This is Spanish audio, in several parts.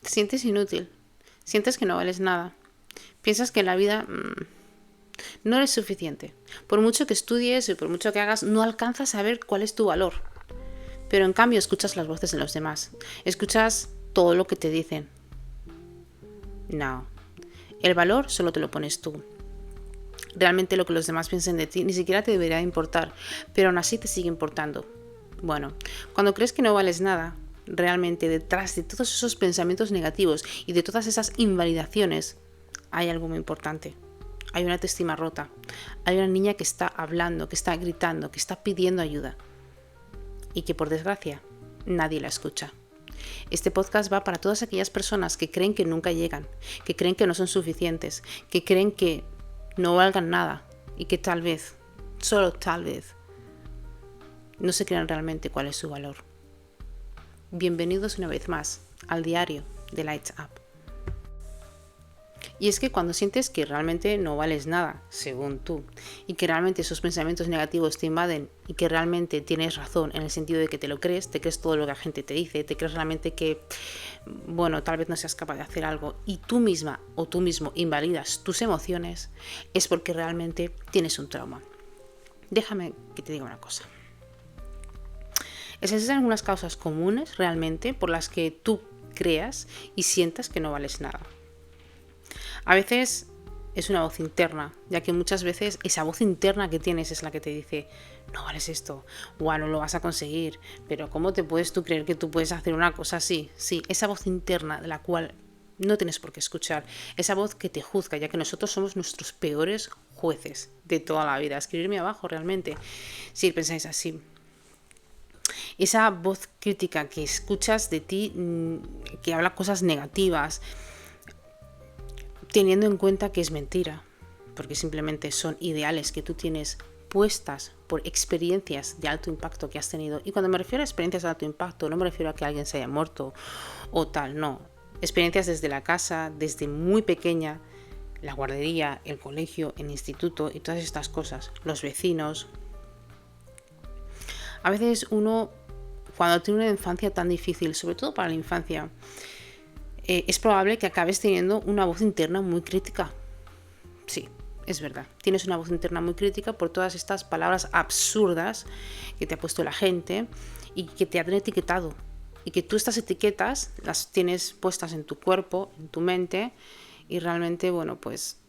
Te sientes inútil, sientes que no vales nada, piensas que en la vida no eres suficiente. Por mucho que estudies y por mucho que hagas, no alcanzas a ver cuál es tu valor. Pero en cambio escuchas las voces de los demás, escuchas todo lo que te dicen. No, el valor solo te lo pones tú. Realmente lo que los demás piensen de ti ni siquiera te debería importar, pero aún así te sigue importando. Bueno, cuando crees que no vales nada, realmente detrás de todos esos pensamientos negativos y de todas esas invalidaciones hay algo muy importante. Hay una autoestima rota, hay una niña que está hablando, que está gritando, que está pidiendo ayuda y que por desgracia nadie la escucha. Este podcast va para todas aquellas personas que creen que nunca llegan, que creen que no son suficientes, que creen que no valgan nada y que tal vez, solo tal vez, no se crean realmente cuál es su valor. Bienvenidos una vez más al diario de Lights Up. Y es que cuando sientes que realmente no vales nada, según tú, y que realmente esos pensamientos negativos te invaden y que realmente tienes razón en el sentido de que te lo crees, te crees todo lo que la gente te dice, te crees realmente que, tal vez no seas capaz de hacer algo y tú misma o tú mismo invalidas tus emociones, es porque realmente tienes un trauma. Déjame que te diga una cosa. Existen algunas causas comunes realmente por las que tú creas y sientas que no vales nada. A veces es una voz interna, ya que muchas veces esa voz interna que tienes es la que te dice no vales esto, o no lo vas a conseguir, pero ¿cómo te puedes tú creer que tú puedes hacer una cosa así? Sí, esa voz interna de la cual no tienes por qué escuchar, esa voz que te juzga, ya que nosotros somos nuestros peores jueces de toda la vida. Escribirme abajo realmente, si pensáis así. Esa voz crítica que escuchas de ti, que habla cosas negativas, teniendo en cuenta que es mentira, porque simplemente son ideales que tú tienes puestas por experiencias de alto impacto que has tenido. Y cuando me refiero a experiencias de alto impacto, no me refiero a que alguien se haya muerto o tal, no. Experiencias desde la casa, desde muy pequeña, la guardería, el colegio, el instituto y todas estas cosas, los vecinos. A veces uno, cuando tiene una infancia tan difícil, sobre todo para la infancia, es probable que acabes teniendo una voz interna muy crítica. Sí, es verdad. Tienes una voz interna muy crítica por todas estas palabras absurdas que te ha puesto la gente y que te han etiquetado. Y que tú estas etiquetas las tienes puestas en tu cuerpo, en tu mente, y realmente, pues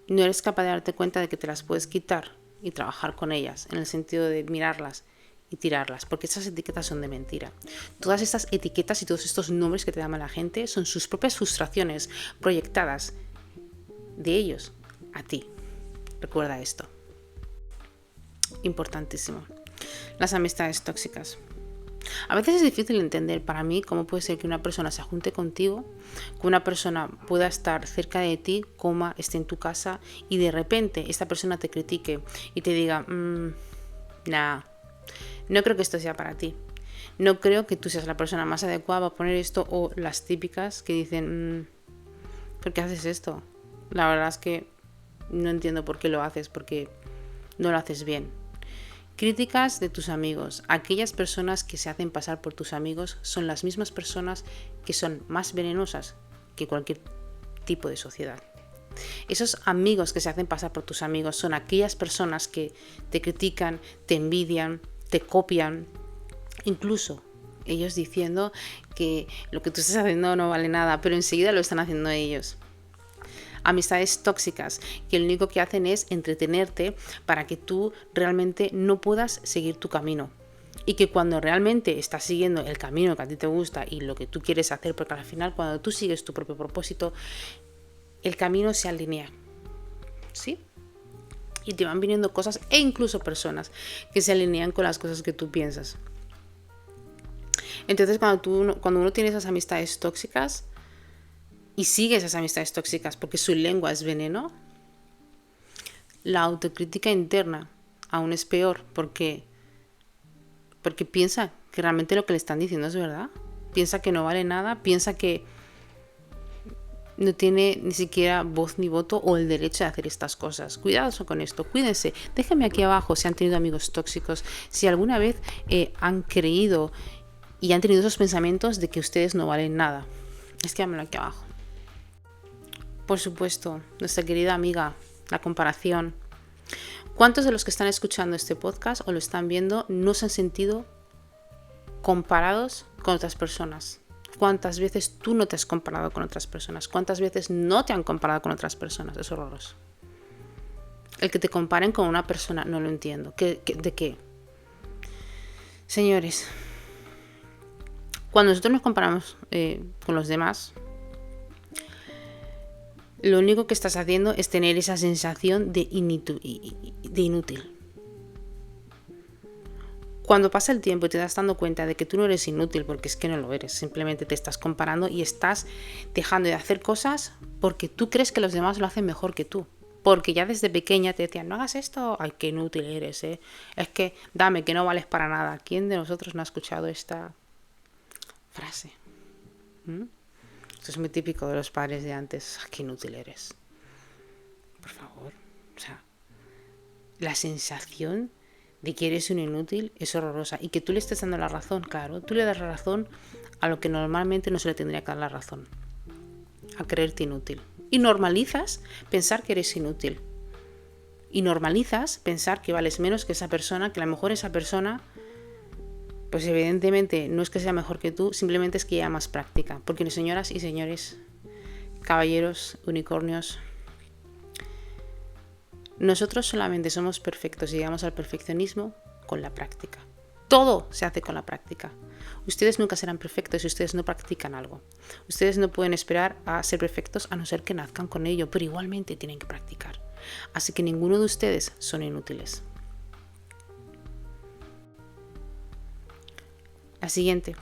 no eres capaz de darte cuenta de que te las puedes quitar y trabajar con ellas, en el sentido de mirarlas y tirarlas, porque esas etiquetas son de mentira. Todas estas etiquetas y todos estos nombres que te llama la gente son sus propias frustraciones proyectadas de ellos a ti. Recuerda esto. Importantísimo. Las amistades tóxicas. A veces es difícil entender para mí cómo puede ser que una persona se junte contigo, que una persona pueda estar cerca de ti, esté en tu casa y de repente esta persona te critique y te diga, no creo que esto sea para ti. No creo que tú seas la persona más adecuada para poner esto, o las típicas que dicen, ¿por qué haces esto? La verdad es que no entiendo por qué lo haces, porque no lo haces bien. Críticas de tus amigos. Aquellas personas que se hacen pasar por tus amigos son las mismas personas que son más venenosas que cualquier tipo de sociedad. Esos amigos que se hacen pasar por tus amigos son aquellas personas que te critican, te envidian, te copian, incluso ellos diciendo que lo que tú estás haciendo no vale nada, pero enseguida lo están haciendo ellos. Amistades tóxicas que lo único que hacen es entretenerte para que tú realmente no puedas seguir tu camino. Y que cuando realmente estás siguiendo el camino que a ti te gusta y lo que tú quieres hacer, porque al final cuando tú sigues tu propio propósito, el camino se alinea. ¿Sí? Y te van viniendo cosas e incluso personas que se alinean con las cosas que tú piensas. Entonces cuando uno tiene esas amistades tóxicas y sigue esas amistades tóxicas porque su lengua es veneno, la autocrítica interna aún es peor porque piensa que realmente lo que le están diciendo es verdad. Piensa que no vale nada, piensa que no tiene ni siquiera voz ni voto o el derecho de hacer estas cosas. Cuidado con esto, cuídense. Déjenme aquí abajo si han tenido amigos tóxicos, si alguna vez han creído y han tenido esos pensamientos de que ustedes no valen nada. Escríbamelo aquí abajo. Por supuesto, nuestra querida amiga, la comparación. ¿Cuántos de los que están escuchando este podcast o lo están viendo no se han sentido comparados con otras personas? ¿Cuántas veces tú no te has comparado con otras personas? ¿Cuántas veces no te han comparado con otras personas? Es horroroso. El que te comparen con una persona, no lo entiendo. ¿De qué? Señores, cuando nosotros nos comparamos con los demás, lo único que estás haciendo es tener esa sensación de inútil. Cuando pasa el tiempo y te das dando cuenta de que tú no eres inútil, porque es que no lo eres, simplemente te estás comparando y estás dejando de hacer cosas porque tú crees que los demás lo hacen mejor que tú. Porque ya desde pequeña te decían, no hagas esto, ay, qué inútil eres, es que dame, que no vales para nada. ¿Quién de nosotros no ha escuchado esta frase? Esto es muy típico de los padres de antes, qué inútil eres. Por favor, o sea, la sensación de que eres un inútil es horrorosa. Y que tú le estés dando la razón, claro, tú le das la razón a lo que normalmente no se le tendría que dar la razón, a creerte inútil. Y normalizas pensar que eres inútil. Y normalizas pensar que vales menos que esa persona, que a lo mejor esa persona, pues evidentemente no es que sea mejor que tú, simplemente es que lleva más práctica. Porque señoras y señores, caballeros, unicornios, nosotros solamente somos perfectos y llegamos al perfeccionismo con la práctica. Todo se hace con la práctica. Ustedes nunca serán perfectos si ustedes no practican algo. Ustedes no pueden esperar a ser perfectos a no ser que nazcan con ello, pero igualmente tienen que practicar. Así que ninguno de ustedes son inútiles. La siguiente.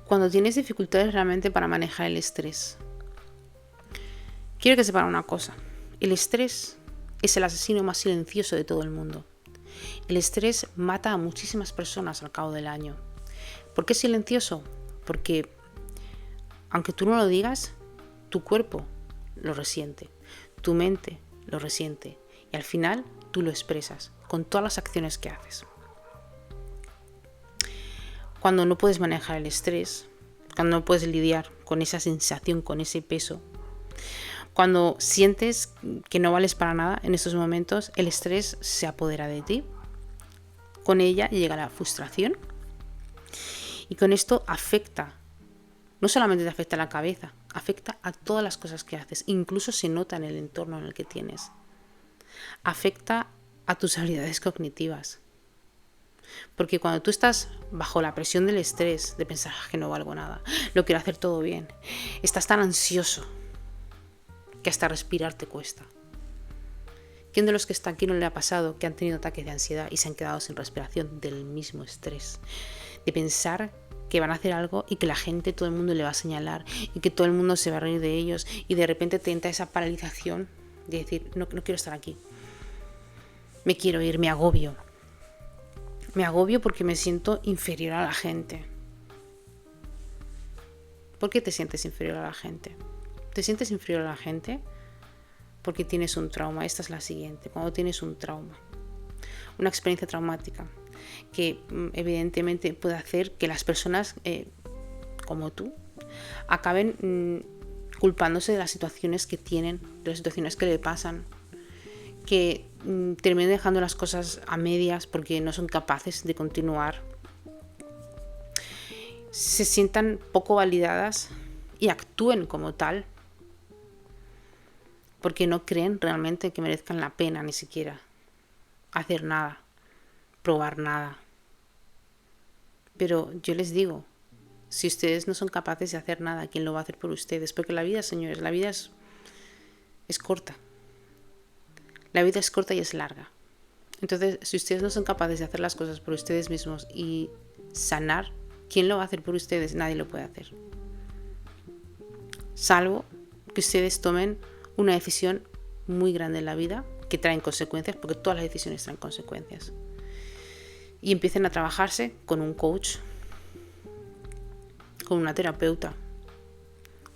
Cuando tienes dificultades realmente para manejar el estrés, quiero que sepan una cosa. El estrés es el asesino más silencioso de todo el mundo. El estrés mata a muchísimas personas al cabo del año. ¿Por qué es silencioso? Porque, aunque tú no lo digas, tu cuerpo lo resiente, tu mente lo resiente y al final tú lo expresas con todas las acciones que haces. Cuando no puedes manejar el estrés, cuando no puedes lidiar con esa sensación, con ese peso, cuando sientes que no vales para nada en estos momentos, el estrés se apodera de ti. Con ella llega la frustración y con esto afecta, no solamente te afecta a la cabeza, afecta a todas las cosas que haces, incluso se nota en el entorno en el que tienes. Afecta a tus habilidades cognitivas. Porque cuando tú estás bajo la presión del estrés, de pensar que no valgo nada, lo quiero hacer todo bien, estás tan ansioso que hasta respirar te cuesta. ¿Quién de los que está aquí no le ha pasado que han tenido ataques de ansiedad y se han quedado sin respiración del mismo estrés? De pensar que van a hacer algo y que la gente, todo el mundo le va a señalar y que todo el mundo se va a reír de ellos y de repente te entra esa paralización de decir, no quiero estar aquí. Me quiero ir, me agobio. Me agobio porque me siento inferior a la gente. ¿Por qué te sientes inferior a la gente? ¿Te sientes inferior a la gente? Porque tienes un trauma. Esta es la siguiente. Cuando tienes un trauma, una experiencia traumática que evidentemente puede hacer que las personas como tú acaben culpándose de las situaciones que tienen, de las situaciones que le pasan, que terminen dejando las cosas a medias porque no son capaces de continuar, se sientan poco validadas y actúen como tal porque no creen realmente que merezcan la pena ni siquiera hacer nada, probar nada. Pero yo les digo, si ustedes no son capaces de hacer nada, ¿quién lo va a hacer por ustedes? Porque la vida, señores, la vida es corta. La vida es corta y es larga. Entonces, si ustedes no son capaces de hacer las cosas por ustedes mismos y sanar, ¿quién lo va a hacer por ustedes? Nadie lo puede hacer. Salvo que ustedes tomen una decisión muy grande en la vida que traen consecuencias, porque todas las decisiones traen consecuencias. Y empiecen a trabajarse con un coach, con una terapeuta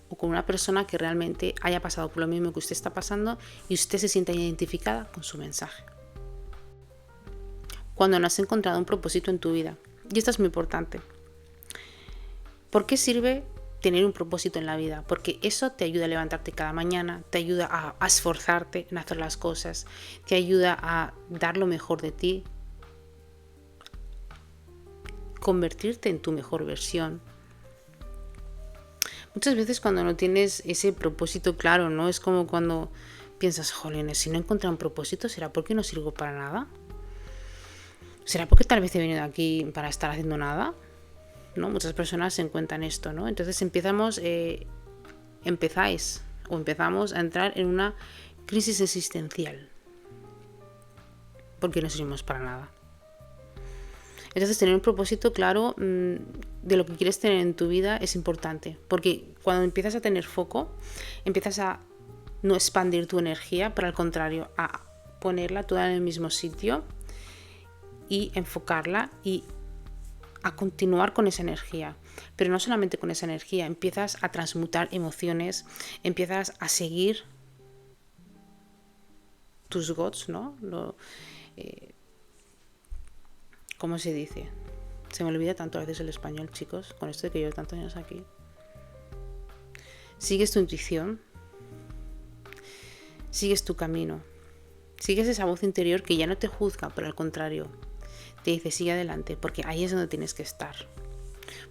o con una persona que realmente haya pasado por lo mismo que usted está pasando y usted se sienta identificada con su mensaje. Cuando no has encontrado un propósito en tu vida, y esto es muy importante, ¿Por qué sirve tener un propósito en la vida? Porque eso te ayuda a levantarte cada mañana, te ayuda a esforzarte en hacer las cosas, te ayuda a dar lo mejor de ti, convertirte en tu mejor versión. Muchas veces cuando no tienes ese propósito claro, ¿no? Es como cuando piensas, jolines, si no encuentro un propósito, ¿será porque no sirvo para nada? ¿Será porque tal vez he venido aquí para estar haciendo nada? ¿No? Muchas personas se encuentran esto, ¿no? Entonces empezamos a entrar en una crisis existencial porque no servimos para nada. Entonces tener un propósito claro de lo que quieres tener en tu vida es importante, porque cuando empiezas a tener foco, empiezas a no expandir tu energía, pero al contrario, a ponerla toda en el mismo sitio y enfocarla y a continuar con esa energía. Pero no solamente con esa energía, empiezas a transmutar emociones, empiezas a seguir tus goals, ¿no? ¿Cómo se dice? Se me olvida tanto a veces el español, chicos, con esto de que llevo tantos años aquí. Sigues tu intuición, sigues tu camino, sigues esa voz interior que ya no te juzga, pero al contrario, te dice sigue adelante, porque ahí es donde tienes que estar.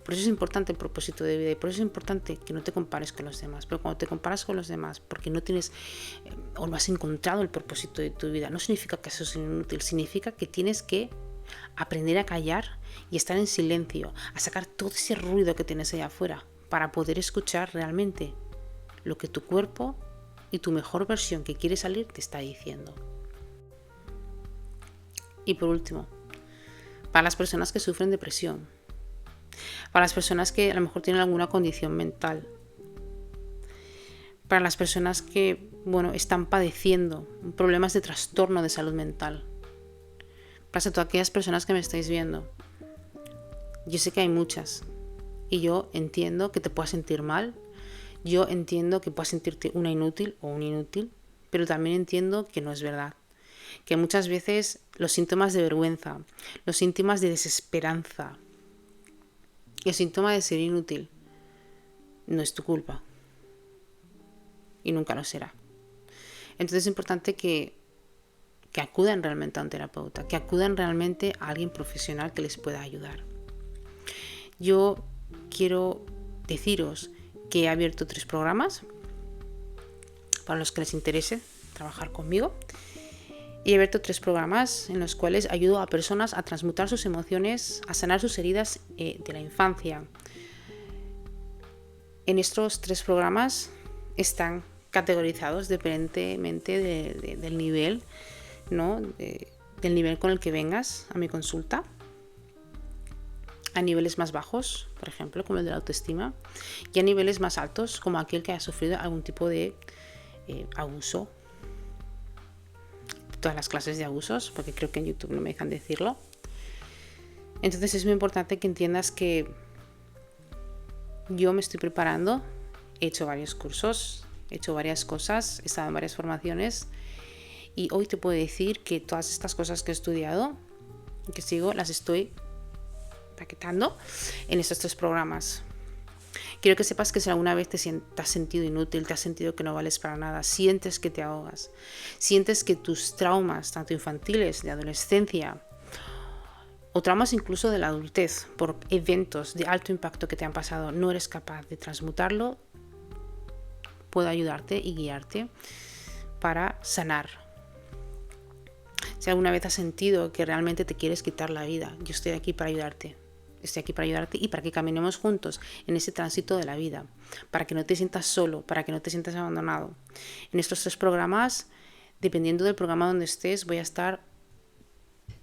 Por eso es importante el propósito de vida y por eso es importante que no te compares con los demás. Pero cuando te comparas con los demás porque no tienes o no has encontrado el propósito de tu vida, no significa que eso sea inútil, significa que tienes que aprender a callar y estar en silencio, a sacar todo ese ruido que tienes allá afuera para poder escuchar realmente lo que tu cuerpo y tu mejor versión que quiere salir te está diciendo. Y por último, para las personas que sufren depresión, para las personas que a lo mejor tienen alguna condición mental, para las personas que, están padeciendo problemas de trastorno de salud mental, para todas aquellas personas que me estáis viendo. Yo sé que hay muchas y yo entiendo que te puedas sentir mal, yo entiendo que puedas sentirte una inútil o un inútil, pero también entiendo que no es verdad. Que muchas veces los síntomas de vergüenza, los síntomas de desesperanza, el síntoma de ser inútil no es tu culpa y nunca lo será. Entonces es importante que acudan realmente a un terapeuta, que acudan realmente a alguien profesional que les pueda ayudar. Yo quiero deciros que he abierto 3 programas para los que les interese trabajar conmigo. Y he abierto 3 programas en los cuales ayudo a personas a transmutar sus emociones, a sanar sus heridas de la infancia. En estos 3 programas están categorizados dependientemente del nivel, ¿no? Del nivel con el que vengas a mi consulta. A niveles más bajos, por ejemplo, como el de la autoestima, y a niveles más altos, como aquel que haya sufrido algún tipo de abuso. Todas las clases de abusos, porque creo que en YouTube no me dejan decirlo. Entonces es muy importante que entiendas que yo me estoy preparando, he hecho varios cursos, he hecho varias cosas, he estado en varias formaciones y hoy te puedo decir que todas estas cosas que he estudiado y que sigo las estoy paquetando en estos 3 programas. Quiero que sepas que si alguna vez te has sentido inútil, te has sentido que no vales para nada, sientes que te ahogas, sientes que tus traumas, tanto infantiles, de adolescencia, o traumas incluso de la adultez, por eventos de alto impacto que te han pasado, no eres capaz de transmutarlo, puedo ayudarte y guiarte para sanar. Si alguna vez has sentido que realmente te quieres quitar la vida, yo estoy aquí para ayudarte. Estoy aquí para ayudarte y para que caminemos juntos en ese tránsito de la vida, para que no te sientas solo, para que no te sientas abandonado. En estos 3 programas, dependiendo del programa donde estés, voy a estar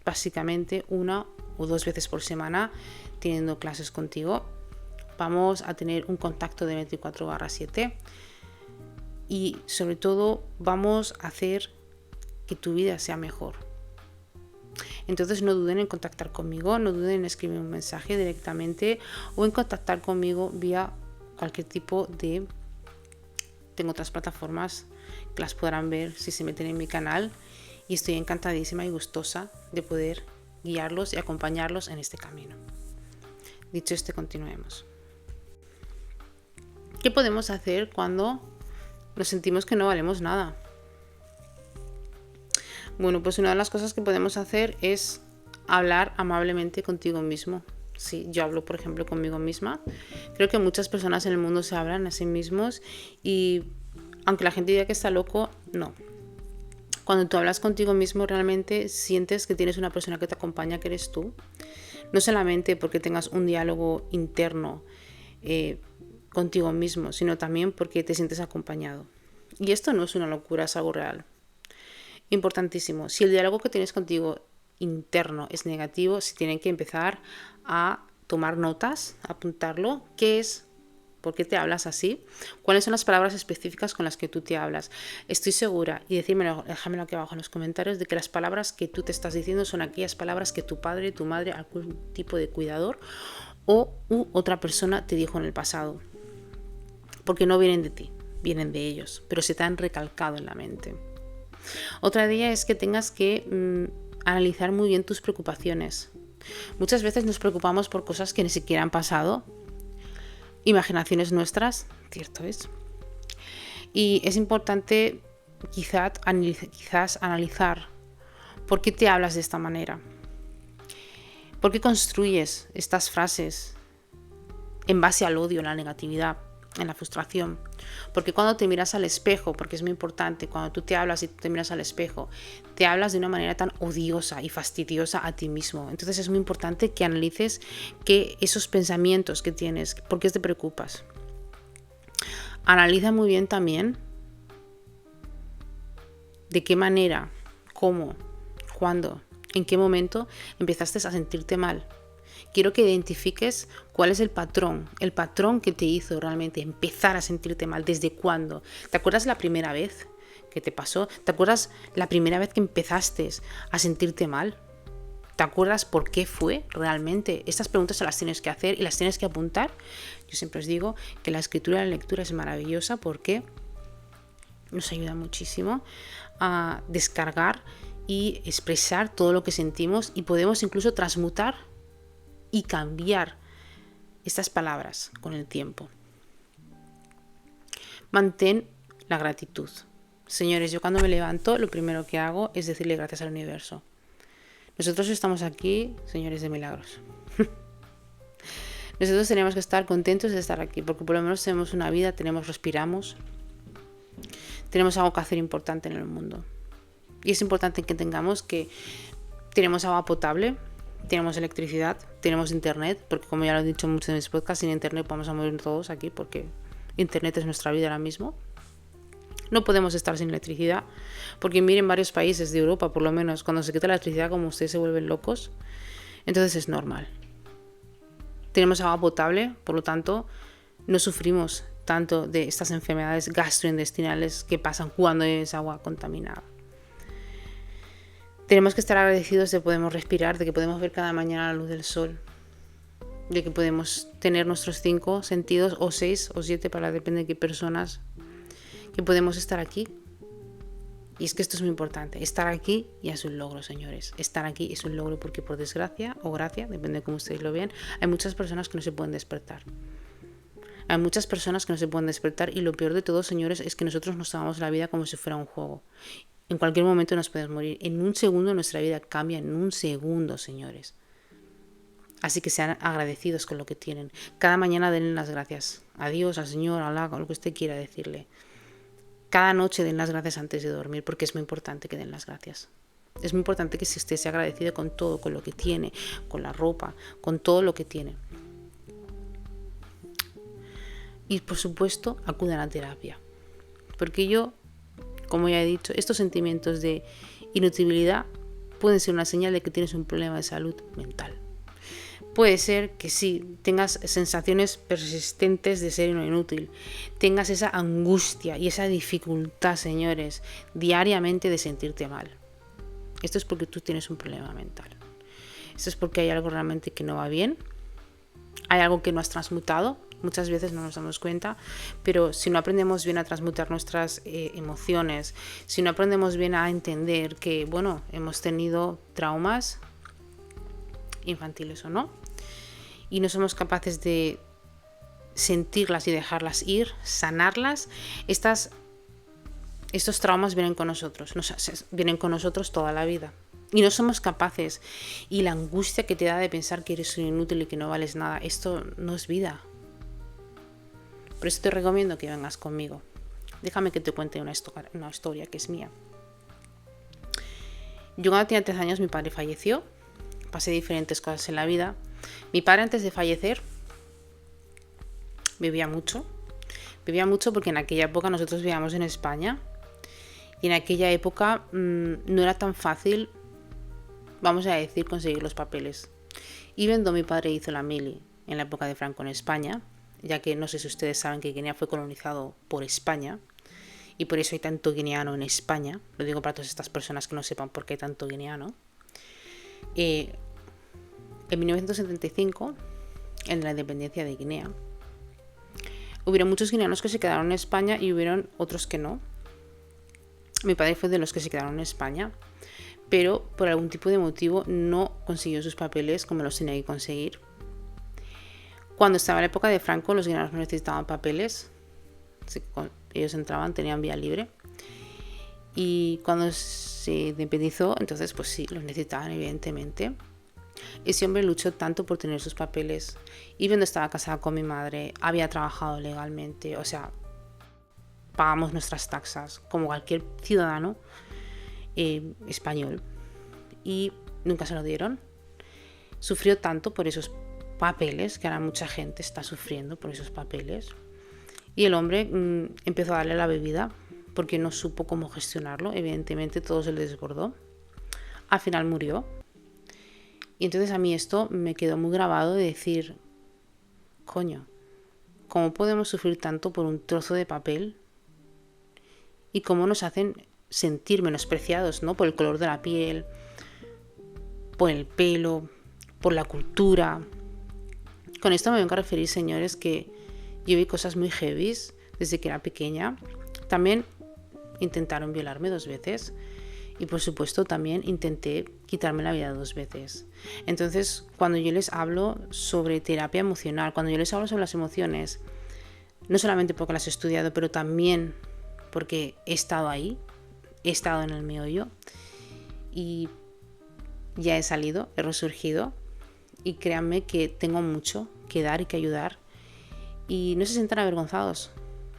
básicamente 1 o 2 veces por semana teniendo clases contigo. Vamos a tener un contacto de 24/7 y sobre todo vamos a hacer que tu vida sea mejor. Entonces no duden en contactar conmigo, no duden en escribir un mensaje directamente o en contactar conmigo vía cualquier tipo de... Tengo otras plataformas que las podrán ver si se meten en mi canal y estoy encantadísima y gustosa de poder guiarlos y acompañarlos en este camino. Dicho esto, continuemos. ¿Qué podemos hacer cuando nos sentimos que no valemos nada? Bueno, pues una de las cosas que podemos hacer es hablar amablemente contigo mismo. Sí, yo hablo, por ejemplo, conmigo misma. Creo que muchas personas en el mundo se hablan a sí mismos y aunque la gente diga que está loco, no. Cuando tú hablas contigo mismo, realmente sientes que tienes una persona que te acompaña, que eres tú. No solamente porque tengas un diálogo interno contigo mismo, sino también porque te sientes acompañado. Y esto no es una locura, es algo real. Importantísimo. Si el diálogo que tienes contigo interno es negativo, si tienen que empezar a tomar notas, a apuntarlo. ¿Qué es? ¿Por qué te hablas así? ¿Cuáles son las palabras específicas con las que tú te hablas? Estoy segura, y decídmelo, déjamelo aquí abajo en los comentarios, de que las palabras que tú te estás diciendo son aquellas palabras que tu padre, tu madre, algún tipo de cuidador o otra persona te dijo en el pasado. Porque no vienen de ti, vienen de ellos, pero se te han recalcado en la mente. Otra idea es que tengas que analizar muy bien tus preocupaciones. Muchas veces nos preocupamos por cosas que ni siquiera han pasado. Imaginaciones nuestras, cierto es. Y es importante quizás analizar por qué te hablas de esta manera. ¿Por qué construyes estas frases en base al odio, en la negatividad, en la frustración? Porque cuando te miras al espejo, porque es muy importante, cuando tú te hablas y te miras al espejo, te hablas de una manera tan odiosa y fastidiosa a ti mismo. Entonces es muy importante que analices que esos pensamientos que tienes, por qué te preocupas. Analiza muy bien también de qué manera, cómo, cuándo, en qué momento empezaste a sentirte mal. Quiero que identifiques cuál es el patrón que te hizo realmente empezar a sentirte mal, desde cuándo. ¿Te acuerdas la primera vez que te pasó? ¿Te acuerdas la primera vez que empezaste a sentirte mal? ¿Te acuerdas por qué fue realmente? Estas preguntas se las tienes que hacer y las tienes que apuntar. Yo siempre os digo que la escritura y la lectura es maravillosa porque nos ayuda muchísimo a descargar y expresar todo lo que sentimos y podemos incluso transmutar y cambiar estas palabras con el tiempo. Mantén la gratitud. Señores, yo cuando me levanto lo primero que hago es decirle gracias al universo. Nosotros estamos aquí, señores de milagros. Nosotros tenemos que estar contentos de estar aquí, porque por lo menos tenemos una vida, respiramos, tenemos algo que hacer importante en el mundo. Y es importante que tenemos agua potable, tenemos electricidad, tenemos internet, porque como ya lo he dicho en muchos de mis podcasts, sin internet vamos a morir todos aquí, porque internet es nuestra vida ahora mismo. No podemos estar sin electricidad, porque miren varios países de Europa, por lo menos, cuando se quita la electricidad, como ustedes se vuelven locos, entonces es normal. Tenemos agua potable, por lo tanto, no sufrimos tanto de estas enfermedades gastrointestinales que pasan cuando es agua contaminada. Tenemos que estar agradecidos de que podemos respirar, de que podemos ver cada mañana la luz del sol, de que podemos tener nuestros 5 sentidos, o 6 o 7, depende de qué personas, que podemos estar aquí. Y es que esto es muy importante. Estar aquí ya es un logro, señores. Estar aquí es un logro porque por desgracia o gracia, depende de cómo ustedes lo vean, hay muchas personas que no se pueden despertar. Hay muchas personas que no se pueden despertar y lo peor de todo, señores, es que nosotros nos tomamos la vida como si fuera un juego. En cualquier momento nos podemos morir. En un segundo nuestra vida cambia, en un segundo, señores. Así que sean agradecidos con lo que tienen. Cada mañana denle las gracias a Dios, al Señor, a Allah, con lo que usted quiera decirle. Cada noche den las gracias antes de dormir, porque es muy importante que den las gracias. Es muy importante que si usted sea agradecido con todo, con lo que tiene, con la ropa, con todo lo que tiene. Y por supuesto, acudan a la terapia. Porque yo, como ya he dicho, estos sentimientos de inutilidad pueden ser una señal de que tienes un problema de salud mental. Puede ser que sí, tengas sensaciones persistentes de ser inútil, tengas esa angustia y esa dificultad, señores, diariamente de sentirte mal. Esto es porque tú tienes un problema mental. Esto es porque hay algo realmente que no va bien, hay algo que no has transmutado. Muchas veces no nos damos cuenta, pero si no aprendemos bien a transmutar nuestras emociones, si no aprendemos bien a entender que, bueno, hemos tenido traumas infantiles o no, y no somos capaces de sentirlas y dejarlas ir, sanarlas, estos traumas vienen con nosotros, vienen con nosotros toda la vida. Y no somos capaces. Y la angustia que te da de pensar que eres un inútil y que no vales nada, esto no es vida. Por eso te recomiendo que vengas conmigo. Déjame que te cuente una historia que es mía. Yo cuando tenía 3 años mi padre falleció. Pasé diferentes cosas en la vida. Mi padre antes de fallecer bebía mucho. Bebía mucho porque en aquella época nosotros vivíamos en España. Y en aquella época no era tan fácil, vamos a decir, conseguir los papeles. Y cuando mi padre hizo la mili en la época de Franco en España, ya que no sé si ustedes saben que Guinea fue colonizado por España, y por eso hay tanto guineano en España. Lo digo para todas estas personas que no sepan por qué hay tanto guineano. En 1975, en la independencia de Guinea, hubieron muchos guineanos que se quedaron en España y hubieron otros que no. Mi padre fue de los que se quedaron en España, pero por algún tipo de motivo no consiguió sus papeles como los tenía que conseguir. Cuando estaba la época de Franco, los guineanos no necesitaban papeles. Ellos entraban, tenían vía libre. Y cuando se independizó, entonces pues sí, los necesitaban evidentemente. Ese hombre luchó tanto por tener sus papeles. Y cuando estaba casada con mi madre, había trabajado legalmente, o sea, pagamos nuestras taxas como cualquier ciudadano español. Y nunca se lo dieron. Sufrió tanto por esos papeles, que ahora mucha gente está sufriendo por esos papeles. Y el hombre empezó a darle la bebida porque no supo cómo gestionarlo. Evidentemente todo se le desbordó. Al final murió. Y entonces a mí esto me quedó muy grabado de decir, coño, ¿cómo podemos sufrir tanto por un trozo de papel? Y cómo nos hacen sentir menospreciados, ¿no? Por el color de la piel, por el pelo, por la cultura. Con esto me vengo a referir, señores, que yo vi cosas muy heavies desde que era pequeña. También intentaron violarme 2 veces. Y por supuesto también intenté quitarme la vida 2 veces. Entonces, cuando yo les hablo sobre terapia emocional, cuando yo les hablo sobre las emociones, no solamente porque las he estudiado, pero también porque he estado ahí, he estado en el meollo y ya he salido, he resurgido. Y créanme que tengo mucho que dar y que ayudar. Y no se sientan avergonzados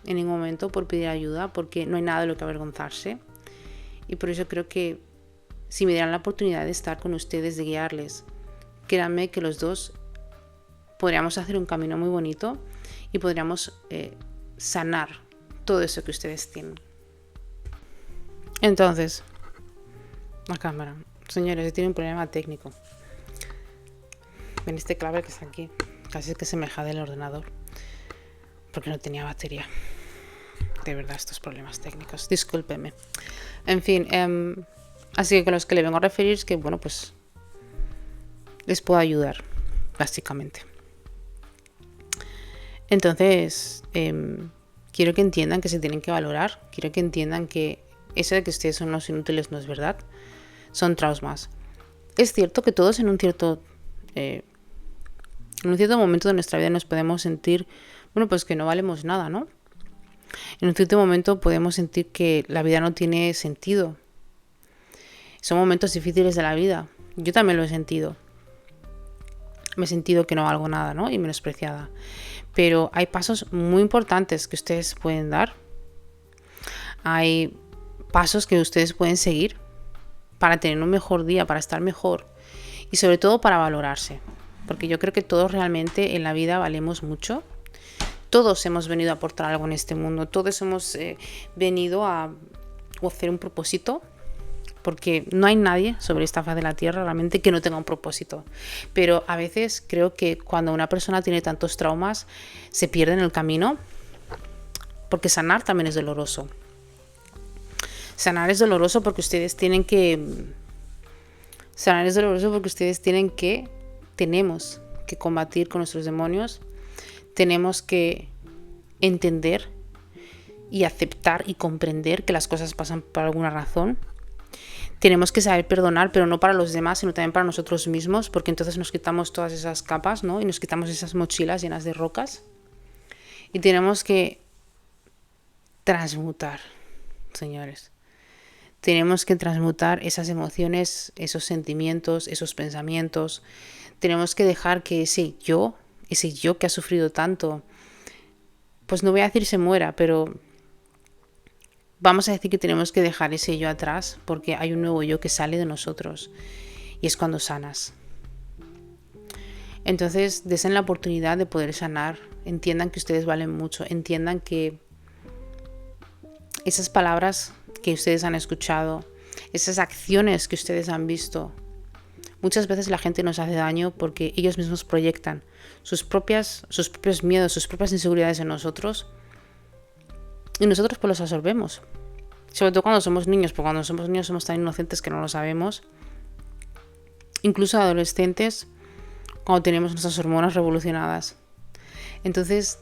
en ningún momento por pedir ayuda, porque no hay nada de lo que avergonzarse. Y por eso creo que si me dieran la oportunidad de estar con ustedes, de guiarles, créanme que los dos podríamos hacer un camino muy bonito y podríamos sanar todo eso que ustedes tienen. Entonces, la cámara. Señores, yo tengo un problema técnico. Ven este clave que está aquí. Casi es que se me jade el ordenador. Porque no tenía batería. De verdad, estos problemas técnicos. Discúlpeme. En fin, así que con los que le vengo a referir es que, bueno, pues les puedo ayudar, básicamente. Entonces, quiero que entiendan que se tienen que valorar. Quiero que entiendan que eso de que ustedes son los inútiles no es verdad. Son traumas. Es cierto que todos en un cierto momento de nuestra vida nos podemos sentir, bueno, pues que no valemos nada, ¿no? En un cierto momento podemos sentir que la vida no tiene sentido. Son momentos difíciles de la vida. Yo también lo he sentido. Me he sentido que no valgo nada, ¿no? Y menospreciada. Pero hay pasos muy importantes que ustedes pueden dar. Hay pasos que ustedes pueden seguir para tener un mejor día, para estar mejor. Y sobre todo para valorarse. Porque yo creo que todos realmente en la vida valemos mucho. Todos hemos venido a aportar algo en este mundo. Todos hemos venido a hacer un propósito. Porque no hay nadie sobre esta faz de la tierra realmente que no tenga un propósito. Pero a veces creo que cuando una persona tiene tantos traumas se pierde en el camino. Porque sanar también es doloroso. Sanar es doloroso porque ustedes tienen que... Tenemos que combatir con nuestros demonios. Tenemos que entender y aceptar y comprender que las cosas pasan por alguna razón. Tenemos que saber perdonar, pero no para los demás, sino también para nosotros mismos, porque entonces nos quitamos todas esas capas, ¿no? Y nos quitamos esas mochilas llenas de rocas. Y tenemos que transmutar, señores. Tenemos que transmutar esas emociones, esos sentimientos, esos pensamientos. Tenemos que dejar que ese yo que ha sufrido tanto, pues no voy a decir se muera, pero vamos a decir que tenemos que dejar ese yo atrás porque hay un nuevo yo que sale de nosotros y es cuando sanas. Entonces, desen la oportunidad de poder sanar, entiendan que ustedes valen mucho, entiendan que esas palabras que ustedes han escuchado, esas acciones que ustedes han visto, muchas veces la gente nos hace daño porque ellos mismos proyectan sus propios miedos, sus propias inseguridades en nosotros y nosotros pues los absorbemos. Sobre todo cuando somos niños, porque cuando somos niños somos tan inocentes que no lo sabemos. Incluso adolescentes, cuando tenemos nuestras hormonas revolucionadas. Entonces,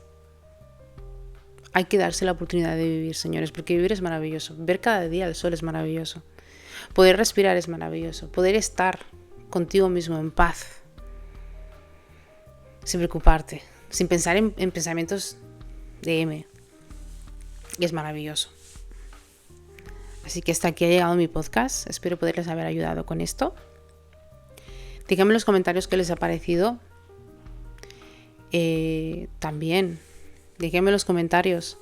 hay que darse la oportunidad de vivir, señores, porque vivir es maravilloso. Ver cada día el sol es maravilloso. Poder respirar es maravilloso. Poder estar contigo mismo en paz, sin preocuparte, sin pensar en pensamientos de M. Y es maravilloso. Así que hasta aquí ha llegado mi podcast. Espero poderles haber ayudado con esto. Díganme en los comentarios qué les ha parecido. También, déjenme en los comentarios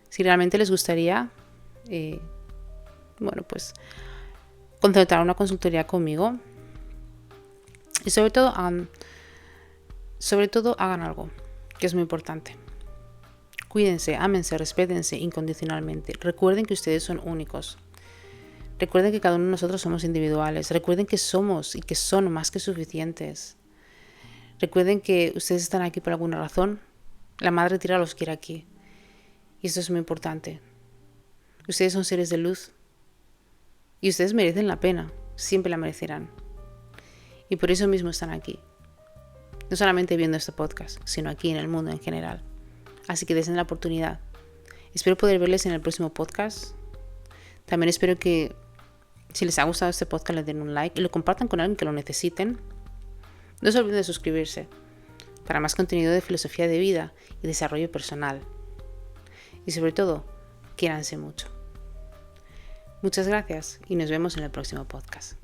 si realmente les gustaría, pues contratar una consultoría conmigo. Y sobre todo hagan algo, que es muy importante. Cuídense, ámense, respétense incondicionalmente. Recuerden que ustedes son únicos. Recuerden que cada uno de nosotros somos individuales. Recuerden que somos y que son más que suficientes. Recuerden que ustedes están aquí por alguna razón. La Madre Tierra los quiere aquí. Y esto es muy importante. Ustedes son seres de luz. Y ustedes merecen la pena. Siempre la merecerán. Y por eso mismo están aquí. No solamente viendo este podcast, sino aquí en el mundo en general. Así que desen la oportunidad. Espero poder verles en el próximo podcast. También espero que si les ha gustado este podcast le den un like y lo compartan con alguien que lo necesiten. No se olviden de suscribirse para más contenido de filosofía de vida y desarrollo personal. Y sobre todo, quiéranse mucho. Muchas gracias y nos vemos en el próximo podcast.